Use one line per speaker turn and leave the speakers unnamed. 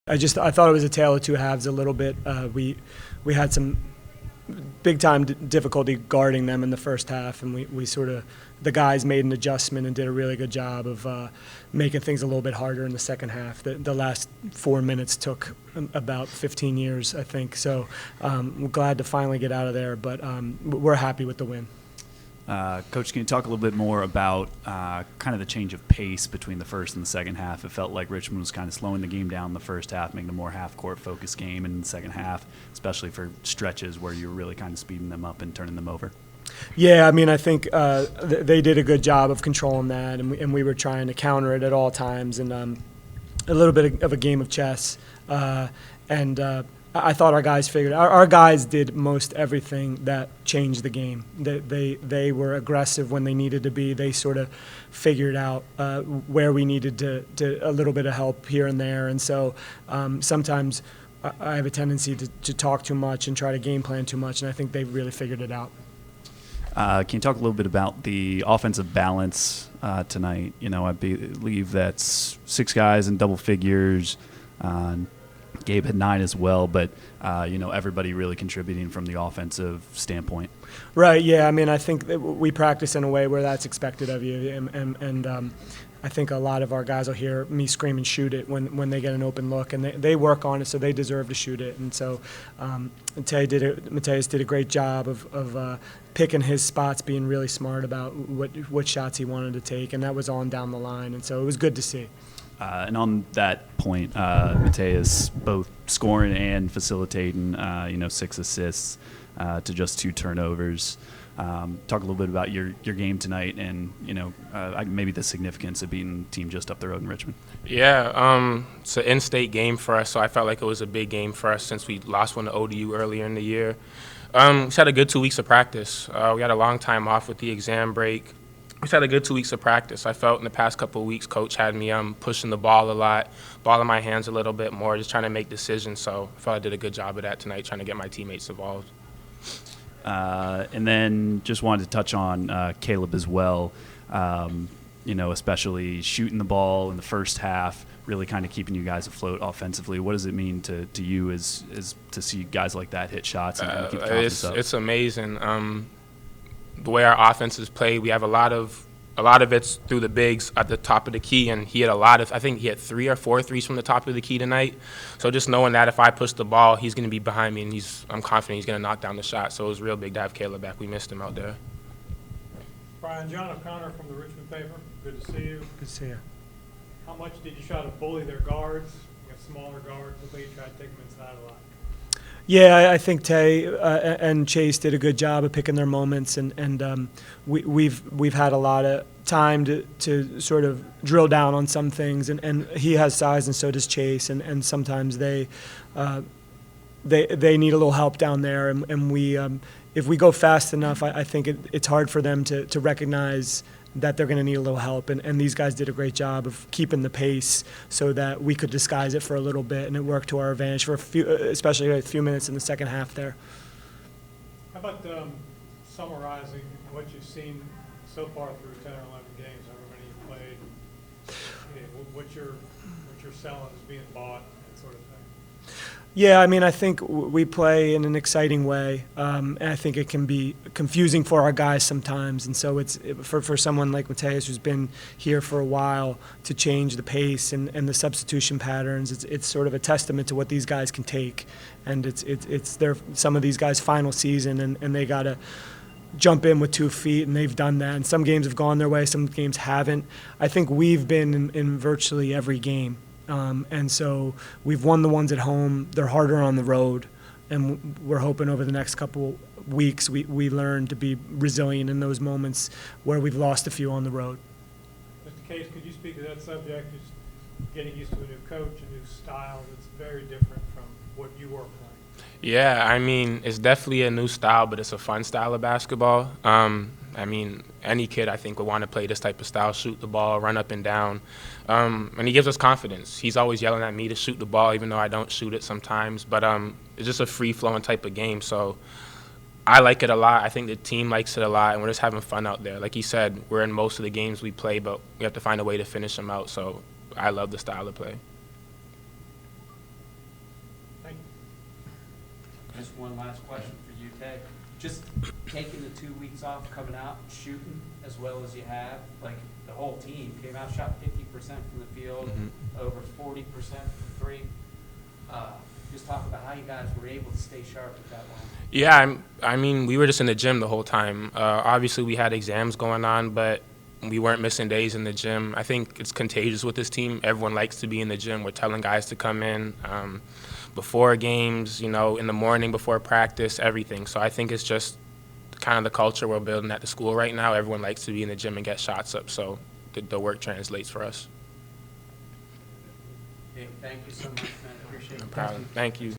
I thought it was a tale of two halves a little bit. We had some big time difficulty guarding them in the first half, and we sort of, the guys made an adjustment and did a really good job of making things a little bit harder in the second half. The last 4 minutes took about 15 years, I think. So we're glad to finally get out of there, but we're happy with the win.
Coach, can you talk a little bit more about kind of the change of pace between the first and the second half? It felt like Richmond was kind of slowing the game down in the first half, making a more half-court focused game in the second half, especially for stretches where you were really kind of speeding them up and turning them over.
Yeah, I mean, I think they did a good job of controlling that, and we were trying to counter it at all times, and a little bit of a game of chess. I thought our guys figured our guys did most everything that changed the game. They were aggressive when they needed to be. They sort of figured out where we needed to a little bit of help here and there. And so sometimes I have a tendency to talk too much and try to game plan too much, and I think they really figured it out.
Can you talk a little bit about the offensive balance tonight? You know, I believe that's 6 guys in double figures. Gabe had 9 as well, but everybody really contributing from the offensive standpoint.
Right. Yeah. I mean, I think that we practice in a way where that's expected of you, and I think a lot of our guys will hear me scream and shoot it when they get an open look, and they work on it, so they deserve to shoot it. And so Matteus did a great job of picking his spots, being really smart about what shots he wanted to take, and that was on down the line, and so it was good to see.
And on that point, Matteus both scoring and facilitating, 6 assists to just 2 turnovers. Talk a little bit about your game tonight and, maybe the significance of beating the team just up the road in Richmond.
Yeah, it's an in-state game for us, so I felt like it was a big game for us since we lost one to ODU earlier in the year. We had a good 2 weeks of practice. We had a long time off with the exam break. We had a good 2 weeks of practice. I felt in the past couple of weeks, Coach had me pushing the ball a lot, ball in my hands a little bit more, just trying to make decisions. So I felt I did a good job of that tonight, trying to get my teammates involved.
And then just wanted to touch on Caleb as well, especially shooting the ball in the first half, really kind of keeping you guys afloat offensively. What does it mean to you as to see guys like that hit shots and kind of keep the confidence up?
It's amazing. The way our offenses play, we have a lot of it's through the bigs at the top of the key, and he had I think he had 3 or 4 threes from the top of the key tonight. So just knowing that if I push the ball, he's going to be behind me, and I'm confident he's going to knock down the shot. So it was real big to have Caleb back. We missed him out there.
Brian, John O'Connor from the Richmond paper. Good to see you.
Good to see you.
How much did you try to bully their guards? You have smaller guards. Look like you tried to take them inside a lot.
Yeah, I think Tay and Chase did a good job of picking their moments, and we've had a lot of time to sort of drill down on some things, and he has size and so does Chase, and sometimes they need a little help down there, and we if we go fast enough, I think it's hard for them to recognize that they're going to need a little help, and these guys did a great job of keeping the pace so that we could disguise it for a little bit, and it worked to our advantage for especially a few minutes in the second half there.
How about summarizing what you've seen so far through 10 or 11 games, however many you've played, what you're selling is being bought, that sort of thing?
Yeah, I mean, I think we play in an exciting way, and I think it can be confusing for our guys sometimes. And so it's for someone like Matteus, who's been here for a while, to change the pace and the substitution patterns. It's sort of a testament to what these guys can take, and it's some of these guys' final season, and they got to jump in with 2 feet, and they've done that. And some games have gone their way, some games haven't. I think we've been in virtually every game. And so we've won the ones at home. They're harder on the road, and we're hoping over the next couple weeks we learn to be resilient in those moments where we've lost a few on the road.
Mr. Case, could you speak to that subject, just getting used to a new coach, a new style that's very different from what you were playing?
Yeah, I mean, it's definitely a new style, but it's a fun style of basketball. I mean, any kid, I think, would want to play this type of style, shoot the ball, run up and down. And he gives us confidence. He's always yelling at me to shoot the ball, even though I don't shoot it sometimes. But it's just a free-flowing type of game. So I like it a lot. I think the team likes it a lot, and we're just having fun out there. Like he said, we're in most of the games we play, but we have to find a way to finish them out. So I love the style of play.
Just one last question for you, Tay. Just taking the 2 weeks off, coming out, shooting as well as you have, like the whole team came out, shot 50% from the field, over 40% from three. Just talk about how you guys were able to stay sharp with that one.
Yeah, I mean, we were just in the gym the whole time. Obviously, we had exams going on, but we weren't missing days in the gym. I think it's contagious with this team. Everyone likes to be in the gym. We're telling guys to come in before games, you know, in the morning before practice, everything. So I think it's just kind of the culture we're building at the school right now. Everyone likes to be in the gym and get shots up, so the work translates for us.
Okay, thank you so much, man. Appreciate it.
No problem. Thank you.